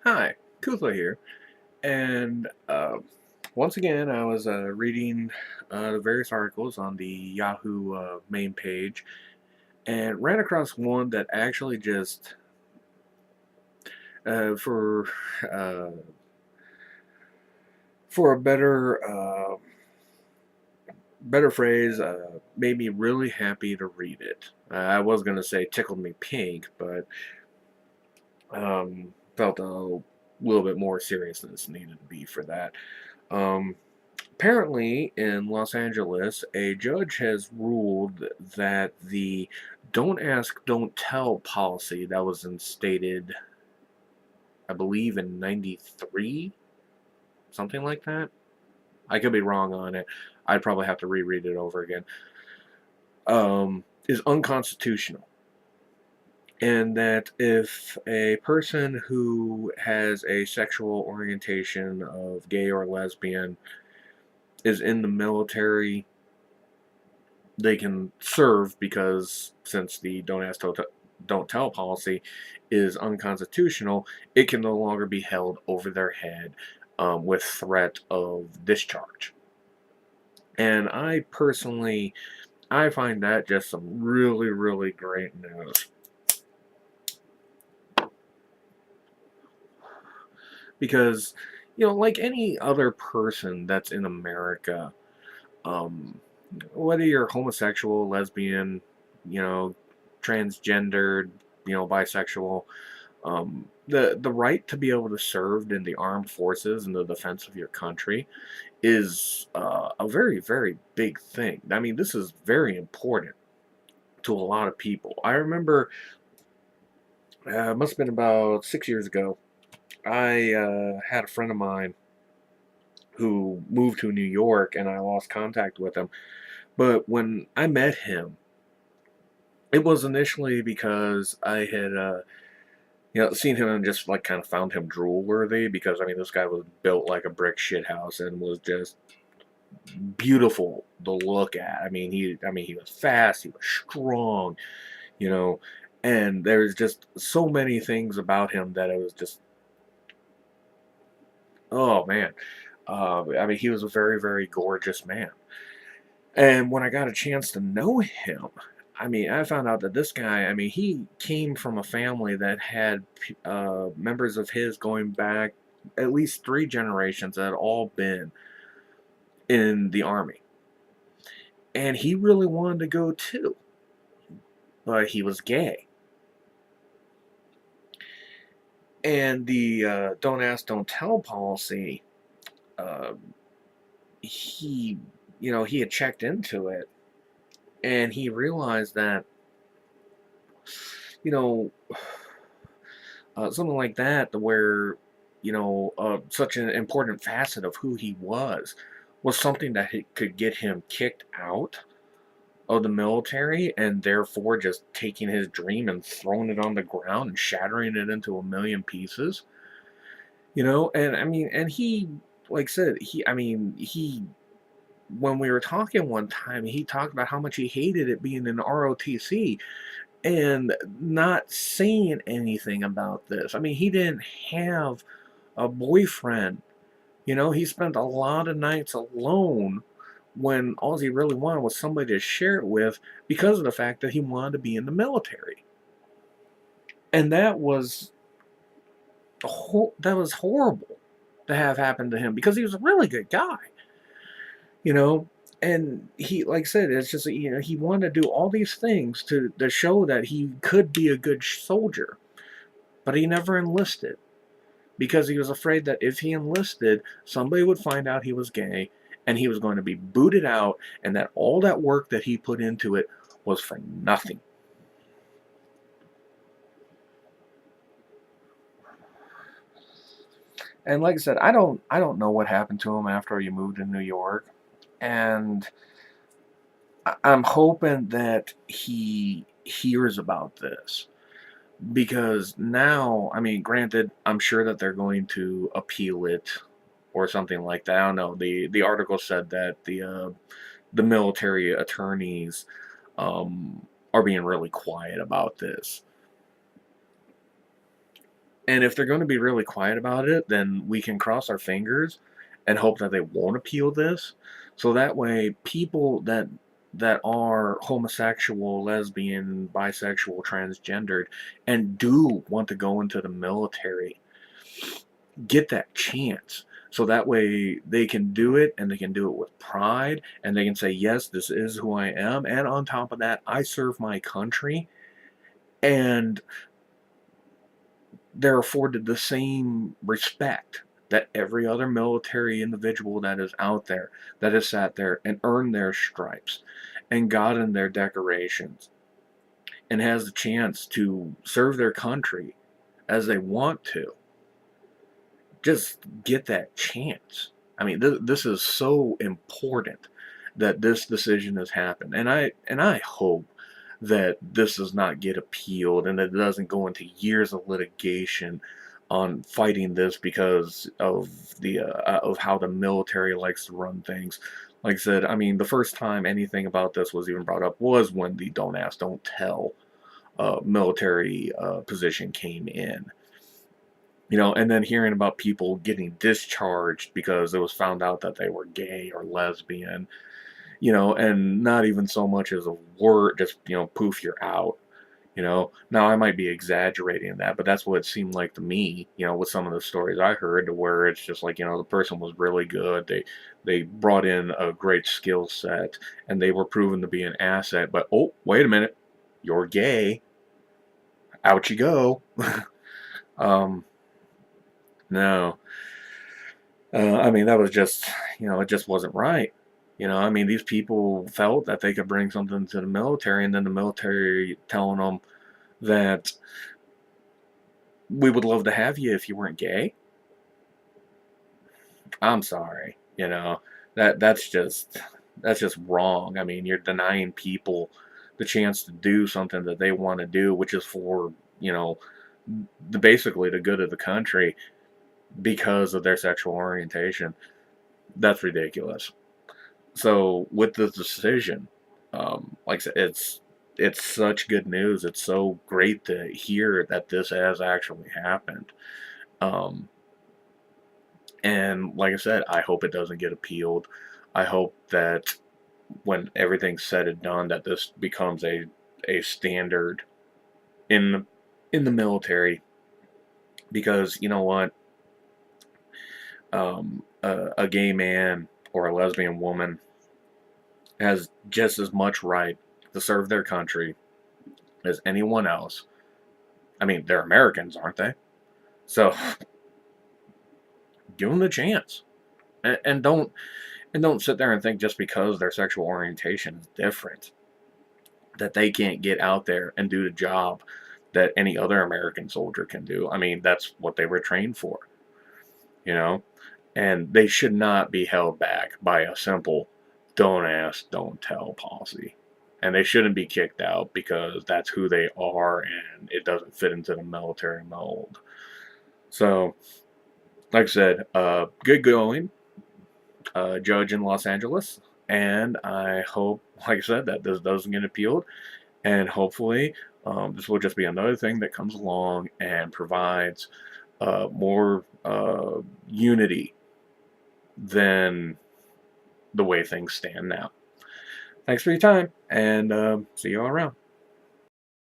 Hi, Kutha here. And once again, I was reading the various articles on the Yahoo main page and ran across one that actually just, for uh, for a better phrase, made me really happy to read it. I was going to say tickled me pink, but felt a little bit more seriousness needed to be for that. Um, Apparently, in Los Angeles, a judge has ruled that the don't ask, don't tell policy that was instated, I believe, in 93, something like that. I could be wrong on it. I'd probably have to reread it over again. Is unconstitutional. And that if a person who has a sexual orientation of gay or lesbian is in the military, they can serve because since the don't ask, don't tell policy is unconstitutional, it can no longer be held over their head with threat of discharge. And I personally, I find that just some really, really great news. Because, like any other person that's in America, um, whether you're homosexual, lesbian, you know, transgendered, bisexual, the right to be able to serve in the armed forces in the defense of your country is a very, very big thing. I mean, this is very important to a lot of people. I remember, it must have been about 6 years ago. I had a friend of mine who moved to New York, and I lost contact with him. But when I met him, it was initially because I had seen him and just like kind of found him drool worthy because I mean this guy was built like a brick shit house and was just beautiful to look at. I mean he was fast, he was strong, you know, and there's just so many things about him that it was just, oh man. I mean he was a very, very gorgeous man. And when I got a chance to know him, I mean, I found out that this guy, I mean, he came from a family that had members of his going back at least three generations that had all been in the army. And he really wanted to go too, but he was gay. And the don't ask, don't tell policy, uh, he, he had checked into it and he realized that, you know, something like that, where such an important facet of who he was something that could get him kicked out of the military, and therefore just taking his dream and throwing it on the ground and shattering it into a million pieces. And I mean, and he, like I said, he when we were talking one time, he talked about how much he hated it being in ROTC and not saying anything about this. I mean, he didn't have a boyfriend. He spent a lot of nights alone when all he really wanted was somebody to share it with because of the fact that he wanted to be in the military. And that was horrible to have happen to him because he was a really good guy, you know. And he, like I said, it's just he wanted to do all these things to show that he could be a good soldier, but he never enlisted because he was afraid that if he enlisted, somebody would find out he was gay and he was going to be booted out, and that all that work that he put into it was for nothing. And like I said, I don't know what happened to him after he moved to New York, and I'm hoping that he hears about this because now, I mean, granted, I'm sure that they're going to appeal it or something like that. I don't know. The article said that the military attorneys are being really quiet about this, And if they're going to be really quiet about it, then we can cross our fingers and hope that they won't appeal this. So that way, people that are homosexual, lesbian, bisexual, transgendered, and do want to go into the military get that chance. So that way they can do it and they can do it with pride and they can say, yes, this is who I am. And on top of that, I serve my country. And they're afforded the same respect that every other military individual that is out there, that has sat there and earned their stripes and gotten their decorations and has the chance to serve their country as they want to. Just get that chance. I mean, this is so important that this decision has happened, and I hope that this does not get appealed and it doesn't go into years of litigation on fighting this because of how the military likes to run things. Like I said, I mean, the first time anything about this was even brought up was when the "Don't Ask, Don't Tell" military position came in. And then hearing about people getting discharged because it was found out that they were gay or lesbian, and not even so much as a word, just, poof, you're out. Now I might be exaggerating that, but that's what it seemed like to me, with some of the stories I heard, to where it's just like, the person was really good. They brought in a great skill set and they were proven to be an asset, but oh, wait a minute, you're gay. Out you go. um, no. I mean, that was just, it just wasn't right. I mean, these people felt that they could bring something to the military, and then the military telling them that we would love to have you if you weren't gay. I'm sorry, that's just wrong. I mean, you're denying people the chance to do something that they want to do, which is for, basically the good of the country because of their sexual orientation. That's ridiculous. So with this decision, like I said, it's such good news. It's so great to hear that this has actually happened. Um, and like I said, I hope it doesn't get appealed. I hope that when everything's said and done, that this becomes a standard in the military. Because you know what, a gay man or a lesbian woman has just as much right to serve their country as anyone else. I mean, they're Americans, aren't they? So give them the chance, and don't sit there and think just because their sexual orientation is different that they can't get out there and do the job that any other American soldier can do. I mean, that's what they were trained for, you know, and they should not be held back by a simple "don't ask, don't tell" policy. And they shouldn't be kicked out because that's who they are and it doesn't fit into the military mold. So, like I said, good going, judge in Los Angeles. And I hope, like I said, that this doesn't get appealed. And hopefully, this will just be another thing that comes along and provides more unity than the way things stand now. Thanks for your time, and see you all around.